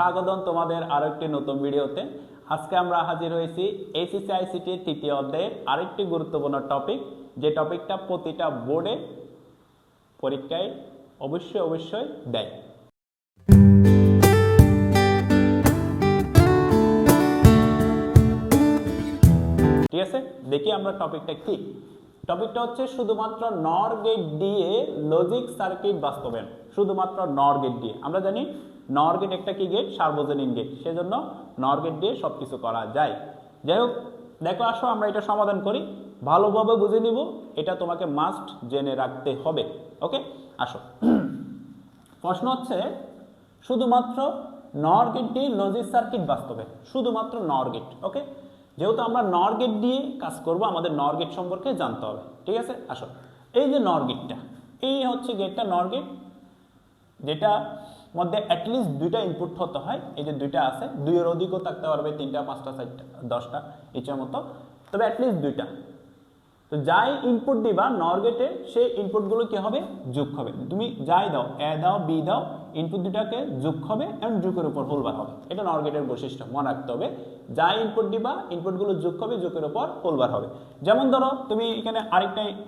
স্বাগতম তোমাদের আরো একটি নতুন ভিডিওতে। আজকে আমরা হাজির হয়েছি এইচএসসি আইসিটি তৃতীয় অধ্যায়ের আরেকটি গুরুত্বপূর্ণ টপিক, যে টপিকটা প্রতিটা বোর্ডে পরীক্ষায় অবশ্যই দেয়। ঠিক আছে, দেখি আমরা টপিকটা কি। টপিকটা হচ্ছে শুধুমাত্র নর গেট দিয়ে লজিক সার্কিট বাস্তবায়ন। শুধুমাত্র নর গেট দিয়ে। আমরা জানি নর গেট একটা কি গেট, সার্বজনীন গেট, সেজন্য নর গেট দিয়ে সবকিছু করা যায়। যাই হোক, দেখো আসো আমরা এটা সমাধান করি, ভালোভাবে বুঝে নিব, এটা তোমাকে মাস্ট জেনে রাখতে হবে। ওকে, আসো। প্রশ্ন হচ্ছে শুধুমাত্র নর গেট দিয়ে লজিক সার্কিট বাস্তবায়ন, শুধুমাত্র নর গেট। ওকে, যেহেতু আমরা নর গেট দিয়ে কাজ করব, আমাদের নর গেট সম্পর্কে জানতে হবে। ঠিক আছে, আসো। এই যে নর গেটটা, এই হচ্ছে গেটটা নর গেট, যেটা মধ্যে অ্যাটলিস্ট দুইটা ইনপুট হতে হয়। এই যে দুইটা আছে, দুইয়ের অধিকও থাকতে পারবে, 3টা 5টা 6টা 10টা ইচ্ছা মতো, তবে অ্যাটলিস্ট দুইটা। তো যাই ইনপুট দিবা নর গেটে, সেই ইনপুটগুলো কি হবে, যোগ হবে। তুমি যাই দাও, এ দাও বি দাও, ইনপুট দুটাকে যোগ হবে এবং যোগের উপর হোলবার হবে। এটা নর গেটের বৈশিষ্ট্য, মনে রাখতে হবে। যাই ইনপুট দিবা, ইনপুটগুলো যোগ হবে, যোগের উপর হোলবার হবে। যেমন ধরো তুমি এখানে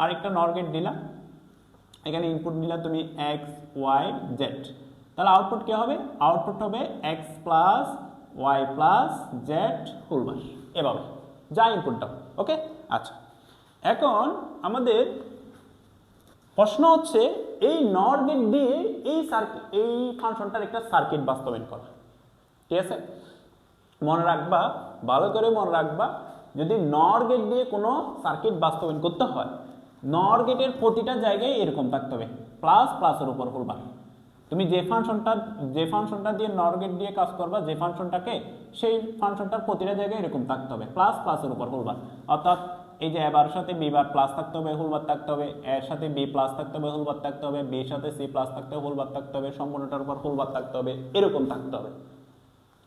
আরেকটা নর গেট দিলা, এখানে ইনপুট দিলা তুমি এক্স ওয়াই জেড, তাহলে আউটপুট কি হবে, আউটপুট হবে x plus y plus z whole bar, এভাবে যা ইনপুট দাও। ওকে, আচ্ছা। এখন আমাদের প্রশ্ন হচ্ছে এই নর গেট দিয়ে এই ফাংশনটার একটা সার্কিট বাস্তবায়ন করা। ঠিক আছে, মনে রাখবা, ভালো করে মনে রাখবা, যদি নর গেট দিয়ে কোনো সার্কিট বাস্তবায়ন করতে হয়, নর গেটের প্রতিটা জায়গায় এরকম থাকতে হবে, প্লাস প্লাসের উপর হোলবার। তুমি যে ফাংশনটা দিয়ে নর গেট দিয়ে কাজ করবা, যে ফাংশনটাকে, সেই ফাংশনটার প্রতিটা জায়গায় এরকম থাকতে হবে, প্লাস প্লাসের উপর হোলবার। অর্থাৎ এই যে এবার সাথে বি বার প্লাস থাকতে হবে, হোলবার থাকতে হবে, এর সাথে বি প্লাস থাকতে হবে, হোলবার থাকতে হবে, বির সাথে সি প্লাস থাকতে হবে, হোলবার থাকতে হবে, সম্পূর্ণটার উপর হোলবার থাকতে হবে, এরকম থাকতে হবে।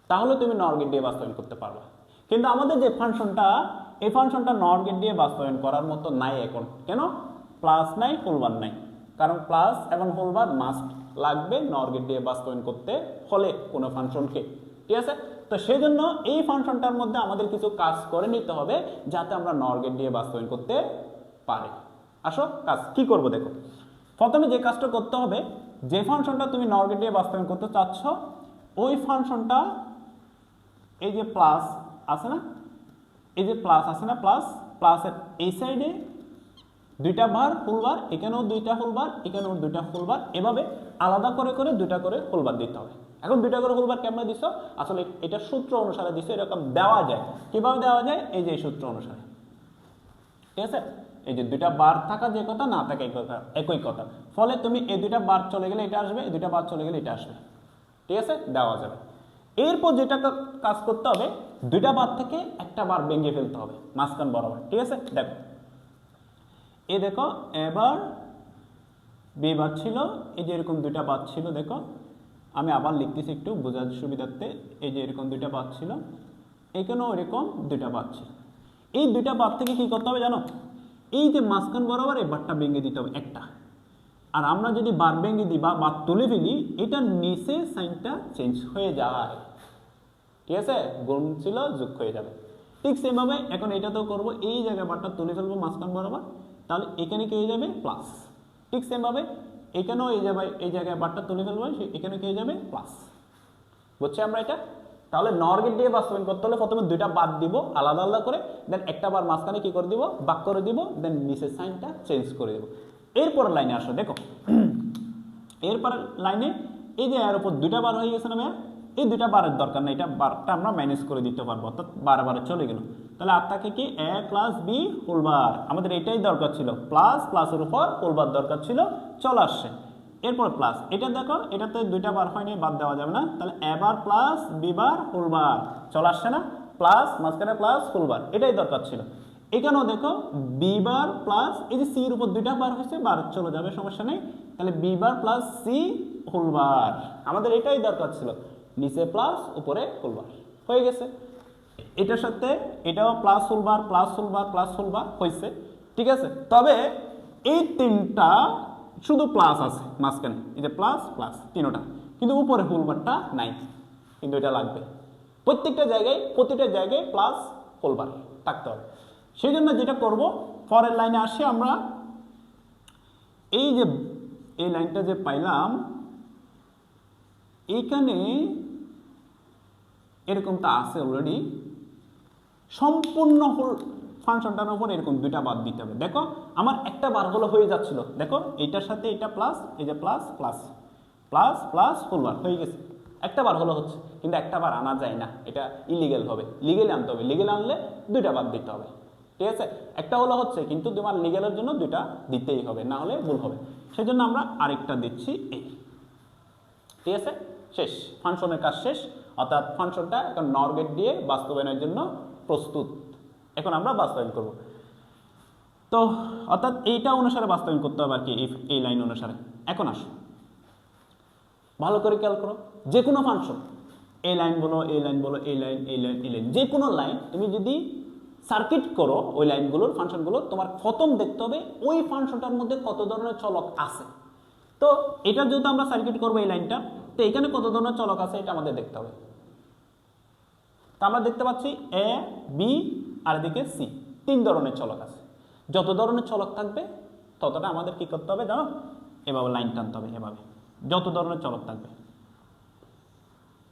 তাহলে তুমি নর গেট দিয়ে বাস্তবায়ন করতে পারবা। কিন্তু আমাদের যে ফাংশনটা, এই ফাংশনটা নর গেট দিয়ে বাস্তবায়ন করার মতো নাই এখন। কেন? প্লাস নাই, হোলবার নাই। কারণ প্লাস এবং হোলবার মাস্ট লাগবে নর গেট দিয়ে বাস্তবায়ন করতে হলে কোনো ফাংশনকে। ঠিক আছে, তো সেই জন্য এই ফাংশনটার মধ্যে আমাদের কিছু কাজ করে নিতে হবে, যাতে আমরা নর গেট দিয়ে বাস্তবায়ন করতে পারি। আসো, কাজ কি করব দেখো। প্রথমে যে কাজটা করতে হবে, যে ফাংশনটা তুমি নর গেট দিয়ে বাস্তবায়ন করতে চাচ্ছ, ওই ফাংশনটা, এই যে প্লাস আছে না, এই যে প্লাস আছে না, প্লাসের এই সাইডে দুইটা বার হোলবার, এখানেও দুইটা হোলবার, এখানেও দুইটা হোলবার, এভাবে আলাদা করে করে দুইটা করে হোলবার দিতে হবে। এখন দুইটা করে হোলবার কেমন দিছো, আসলে এটা সূত্র অনুসারে দিছো, এরকম দেওয়া যায়। কিভাবে দেওয়া যায়, এই যে সূত্র অনুসারে। ঠিক আছে, এই যে দুইটা বার থাকা যে কথা, না থাকা একই কথা। ফলে তুমি এই দুইটা বার চলে গেলে এটা আসবে, এই দুইটা বার চলে গেলে এটা আসবে। ঠিক আছে, দেওয়া যাবে। এরপর যেটা কাজ করতে হবে, দুইটা বার থেকে একটা বার ভেঙে ফেলতে হবে মাঝখান বরাবর। ঠিক আছে, দেখো এই দেখো, এবার বি বার ছিল, এই যে এরকম দুইটা বার ছিল, দেখো আমি আবার লিখতেছি একটু বোঝার সুবিধার্থে। এই যে এরকম দুইটা বার ছিল, এখানেও এরকম দুইটা বার ছিল। এই দুইটা বার থেকে কি করতে হবে জানো, এই যে মাঝখান বরাবর এই বারটা ভেঙে দিতে হবে একটা। আর আমরা যদি বার ভেঙে দিই বা বার তুলে ফেলি, এটার নিচে সাইনটা চেঞ্জ হয়ে যায়। ঠিক আছে, গুণ ছিল যোগ হয়ে যাবে। ঠিক সেভাবে এখন এটাতেও করবো, এই জায়গায় বারটা তুলে ফেলবো মাঝখান বরাবর, তাহলে এখানে কি হয়ে যাবে, প্লাস। ঠিক সেমভাবে এখানেও এই জায়গায় বারটা তুলে ফেলবো, এখানে কি হয়ে যাবে, প্লাস। বুঝছি আমরা এটা? তাহলে নর গেট দিয়ে বাস্তবায়ন করতে হলে প্রথমে দুইটা বাদ দিব আলাদা আলাদা করে, দেন একটা বার মাঝখানে কি করে দিব, বাক করে দিব, দেন নিচের সাইনটা চেঞ্জ করে দেবো। এরপর লাইনে আসো, দেখো এরপর লাইনে এই যে এর উপর দুইটা বার হয়ে গেছে না ভাইয়া, এই দুইটা বারের দরকার নেই, এটা বারটা আমরা ম্যানেজ করে দিতে পারবো, অর্থাৎ বারে চলে গেল। তাহলে আর থাকে কি, এ প্লাস বি হোলবার, আমাদের এটাই দরকার ছিল, প্লাস প্লাসের উপর হোলবার দরকার ছিল, চলে আসছে। এরপর প্লাস, এটা দেখো এটাতে দুইটা বার হয়নি, বাদ দেওয়া যাবে না, তাহলে এ বার প্লাস বি বার হোলবার, চলে আসছে না, প্লাস মাঝখানে প্লাস হোলবার, এটাই দরকার ছিল। এখানেও দেখো বি বার প্লাস, এই যে সির উপর দুইটা বার হয়েছে, বার চলে যাবে, সমস্যা নেই। তাহলে b bar plus c whole bar, আমাদের এটাই দরকার ছিল, নিচে প্লাস উপরে হোলবার, হয়ে গেছে। এটার সাথে এটাও plus whole bar plus whole bar plus whole bar হয়েছে। ঠিক আছে, তবে এই তিনটা শুধু প্লাস আছে মাঝখানে, এই যে প্লাস প্লাস তিনটা, কিন্তু উপরে হোলবারটা নাই। কিন্তু এটা লাগবে প্রতিটা জায়গায় প্লাস হোল বার থাকতে হবে। সেই জন্য যেটা করব, পরের লাইনে আসি আমরা, এই যে এই লাইনটা যে পাইলাম এইখানে এরকমটা আছে অলরেডি, সম্পূর্ণ ফাংশনটার উপর এরকম দুইটা বার দিতে হবে। দেখো আমার একটা বার হলো হয়ে যাচ্ছিল, দেখো এইটার সাথে এটা প্লাস, এই যে plus plus plus plus full bar হয়ে গেছে, একটা বার হলো হচ্ছে, কিন্তু একটা বার আনা যায় না, এটা ইলিগেল হবে, লিগেলে আনতে হবে, লিগেলে আনলে দুইটা বার দিতে হবে, ঠিক আছে। একটা হলো হচ্ছে, কিন্তু তোমার লিগেলের জন্য দুইটা দিতেই হবে, না হলে ভুল হবে। সেই জন্য আমরা আরেকটা দিচ্ছি এই, ঠিক আছে, শেষ, ফাংশনের কাজ শেষ। অর্থাৎ ফাংশনটা এখন নর গেট দিয়ে বাস্তবায়নের জন্য প্রস্তুত। এখন আমরা বাস্তবায়ন করব। তো অর্থাৎ এইটা অনুসারে বাস্তবায়ন করতে হবে আর কি, এই লাইন অনুসারে। এখন আসো ভালো করে খেয়াল করো, যে কোনো ফাংশন, এই লাইন বলো, এই লাইন বলো, এই লাইন, এই লাইন, এই লাইন, যে কোনো লাইন তুমি যদি সার্কিট করো ওই লাইনগুলোর ফাংশনগুলো, তোমার প্রথম দেখতে হবে ওই ফাংশনটার মধ্যে কত ধরনের চলক আছে। তো এটা যেহেতু আমরা সার্কিট করবো এই লাইনটা, তো এখানে কত ধরনের চলক আছে এটা আমাদের দেখতে হবে। তা আমরা দেখতে পাচ্ছি এ, বি আর এদিকে সি, 3 ধরনের চলক আছে। যত ধরনের চলক থাকবে ততটা আমাদের কি করতে হবে জানো, এভাবে লাইন টানতে হবে, এভাবে যত ধরনের চলক থাকবে,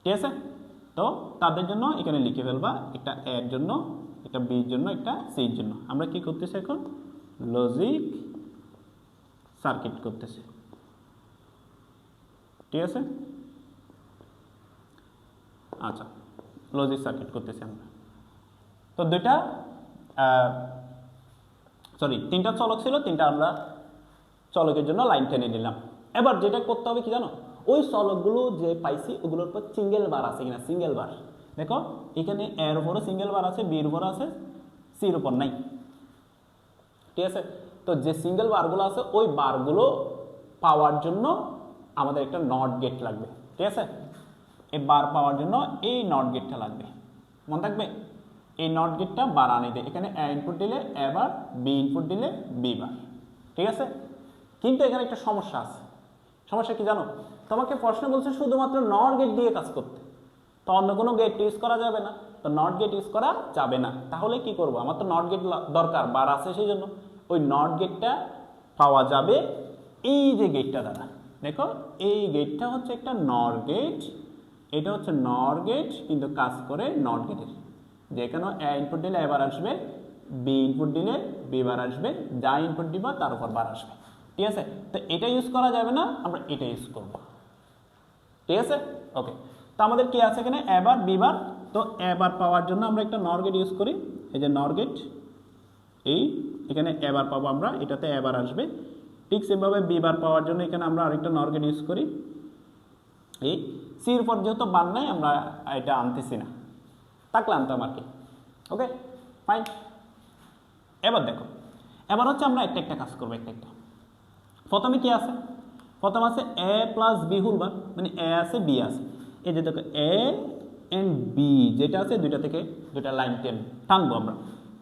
ঠিক আছে। তো তাদের জন্য এখানে লিখে ফেলবা, একটা এর জন্য, একটা বির জন্য, একটা সির জন্য। আমরা কি করতেছি এখন, লজিক সার্কিট করতেছি, ঠিক আছে। আচ্ছা, লজিক সার্কিট করতেছি আমরা। তো দুইটা তিনটা চলক ছিল, তিনটা আমরা চলকের জন্য লাইন টেনে নিলাম। এবার যেটা করতে হবে কি জানো, ওই চলকগুলো যে পাইছি ওগুলোর উপর সিঙ্গেল বার আছে কিনা, সিঙ্গেল বার দেখো, এখানে এর উপরও সিঙ্গেল বার আছে, বির উপর আছে, সির উপর নাই, ঠিক আছে। তো যে সিঙ্গেল বারগুলো আছে ওই বারগুলো পাওয়ার জন্য আমাদের একটা নট গেট লাগবে, ঠিক আছে। এই বার পাওয়ার জন্য এই নট গেটটা লাগবে, মনে থাকবে। এই নট গেটটা বার আনি দেয়, এখানে এ ইনপুট দিলে এ বার, বি ইনপুট দিলে বি বার, ঠিক আছে। কিন্তু এখানে একটা সমস্যা আছে। সমস্যা কি জানো, তোমাকে প্রশ্ন বলছে শুধুমাত্র নট গেট দিয়ে কাজ করতে, তো অন্য কোনো গেট ইউজ করা যাবে না। তো নট গেট ইউজ করা যাবে না, তাহলে কি করব, আমার তো নট গেট দরকার, বার আছে, সেই জন্য ওই নট গেটটা পাওয়া যাবে এই যে গেটটা দ্বারা। দেখো এই গেটটা হচ্ছে একটা নর গেট, এটা হচ্ছে নর গেট, কিন্তু কাজ করে নট গেটের, যেখানে এ ইনপুট দিলে এবার আসবে, বি ইনপুট দিলে বি বার আসবে, যা ইনপুট দিবা তার উপর বার আসবে, ঠিক আছে। তো এটা ইউজ করা যাবে না, আমরা এটা ইউজ করব, ঠিক আছে, ওকে। তো আমাদের কি আছে এখানে এ বার, বি বার। তো এ বার পাওয়ার জন্য আমরা একটা নর গেট ইউজ করি, এই যে নর গেট, এই এখানে এ বার পাবো আমরা, এটাতে এ বার আসবে। ঠিক সেভাবে বি বার পাওয়ার জন্য এখানে আমরা আরেকটা নর গেট ইউজ করি, এই সির উপর যেহেতু বার নাই আমরা এটা আনতেছি না, থাকলে আনতাম আর কি, ওকে ফাইন। এবার দেখো, এবার হচ্ছে আমরা একটা একটা কাজ করবো, একটা একটা। প্রথমে কি আছে, প্রথম আছে এ প্লাস বি হোল বার, মানে এ আছে বি আছে, এই যে দেখো এ এন্ড বি যেটা আছে দুইটা থেকে দুইটা লাইন টানবো আমরা,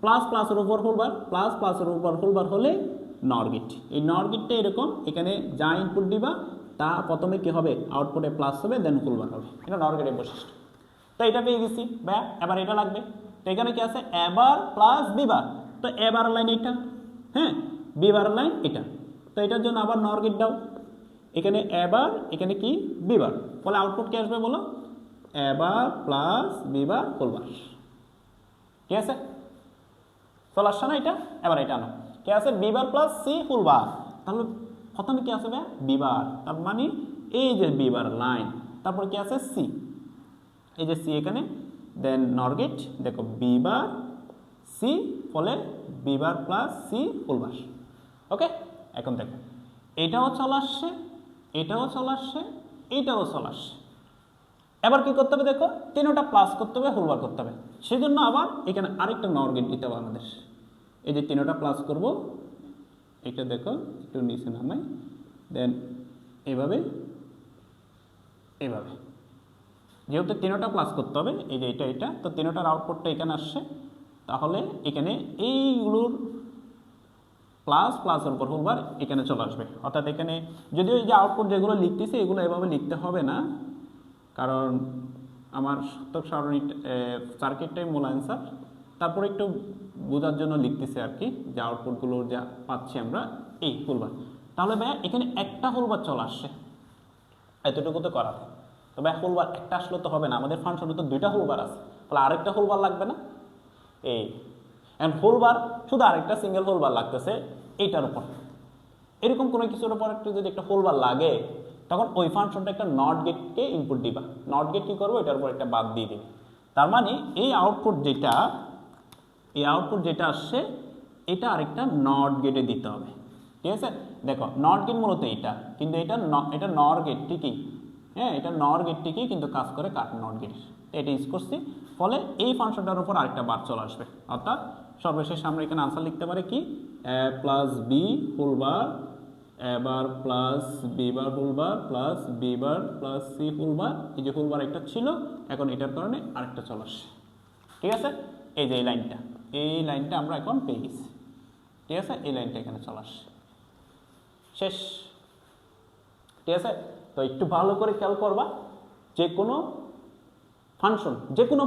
প্লাস প্লাসের উপর হোল বার, প্লাস প্লাসের উপর হোল বার হলে নর গেট। এই নর গেটটা এরকম, এখানে যা ইনপুট দিবা তা প্রথমে কি হবে, আউটপুটে প্লাস হবে, দেন হোল বার হবে, এটা নর গেটের বৈশিষ্ট্য। তো এটা পেয়ে গেছি ভাইয়া, এবার এটা লাগবে। তো এখানে কি আছে এ বার প্লাস বি বার, তো এ বার লাইন এটা, হ্যাঁ, বি বার লাইন এটা, তো এটার জন্য আবার নর গেট দাও, এখানে এ বার, এখানে কি বি বার, ফলে আউটপুট কি আসবে বলো, A bar plus B bar whole bar, ঠিক আছে। চলে আসছে না এটা, এবার এটা আনো, কি আছে b bar plus C whole bar, তাহলে প্রথমে কি আছে ভাইয়া বি বার, তার মানে এই যে বি বার লাইন, তারপর কি আছে সি, এই যে সি এখানে, দেন নর গেট, দেখো বি বার সি, ফলে B bar plus C whole bar, okay. এখন দেখো এটাও চলে আসছে, এটাও চলে আসছে, এইটাও চলে আসছে। এবার কি করতে হবে দেখো, তিনটা প্লাস করতে হবে, হোল বার করতে হবে, সেই জন্য আবার এখানে আরেকটা নর গেট দিতে হবে আমাদের। এই যে তিনটা প্লাস করব, এটা দেখো একটু নিচে নামাই, দেন এভাবে এভাবে, যেহেতু তিনটা প্লাস করতে হবে, এই যে এটা এটা, তো তিনটার আউটপুটটা এখানে আসছে, তাহলে এখানে এইগুলোর প্লাস প্লাসের উপর হোল বার এখানে চলে আসবে। অর্থাৎ এখানে যদিও এই যে আউটপুট যেগুলো লিখতেছে এগুলো এভাবে লিখতে হবে না, কারণ আমার শতক সারণী সার্কিটটাই মূল অ্যান্সার। তারপরে একটু বোঝার জন্য লিখতেছি আর কি, যে আউটপুটগুলো যা পাচ্ছি আমরা এই হোলবার। তাহলে ভাইয়া এখানে একটা হোলবার চলে আসছে, এতটুকু তো করা। তবে হোলবার একটা আসলে তো হবে না, আমাদের ফাংশনে তো দুইটা হোলবার আছে, তাহলে আরেকটা হোলবার লাগবে না? এই অ্যান্ড হোলবার শুধু আরেকটা সিঙ্গেল হোলবার লাগতেছে এইটার উপর। এরকম কোনো কিছুর উপর একটু যদি একটা হোলবার লাগে, তখন ওই ফাংশনটা একটা নট গেটকে ইনপুট দিবা। নট গেট কী করবো, এটার উপর একটা বাদ দিয়ে দিবে। তার মানে এই আউটপুট যেটা আসছে এটা আরেকটা নট গেটে দিতে হবে। ঠিক আছে, দেখো নট গেট মূলত এটা, কিন্তু এটা নর গেট ঠিকই, হ্যাঁ এটা নর গেট ঠিকই, কিন্তু কাজ করে কাট নট গেট, এটা ইউজ করছি। ফলে এই ফাংশনটার উপর আরেকটা বার চলে আসবে। অর্থাৎ সর্বশেষ আমরা এখানে আনসার লিখতে পারি কি, A plus B whole bar, A bar plus B bar whole bar plus B bar plus C whole bar. এই যে হোল বার একটা ছিল, এখন এটার কারণে আরেকটা চলে আসছে। ঠিক আছে, এই যে এই লাইনটা আমরা এখন পেয়ে গেছি। ঠিক আছে, এই লাইনটা এখানে চলে আসছে, শেষ। ঠিক আছে, তো একটু ভালো করে খেয়াল করবা, যে কোনো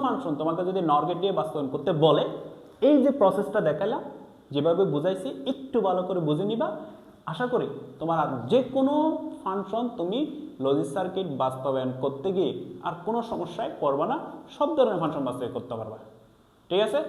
ফাংশন তোমাকে যদি নর গেট দিয়ে বাস্তবায়ন করতে বলে, এই যে প্রসেসটা দেখালাম, যেভাবে বুঝাইছি একটু ভালো করে বুঝে নিবা। আশা করি তোমার আর যে কোনো ফাংশন তুমি লজিক সার্কিট বাস্তবায়ন করতে গিয়ে আর কোনো সমস্যায় পড়বা না, সব ধরনের ফাংশন বাস্তবায়ন করতে পারবা। ঠিক আছে।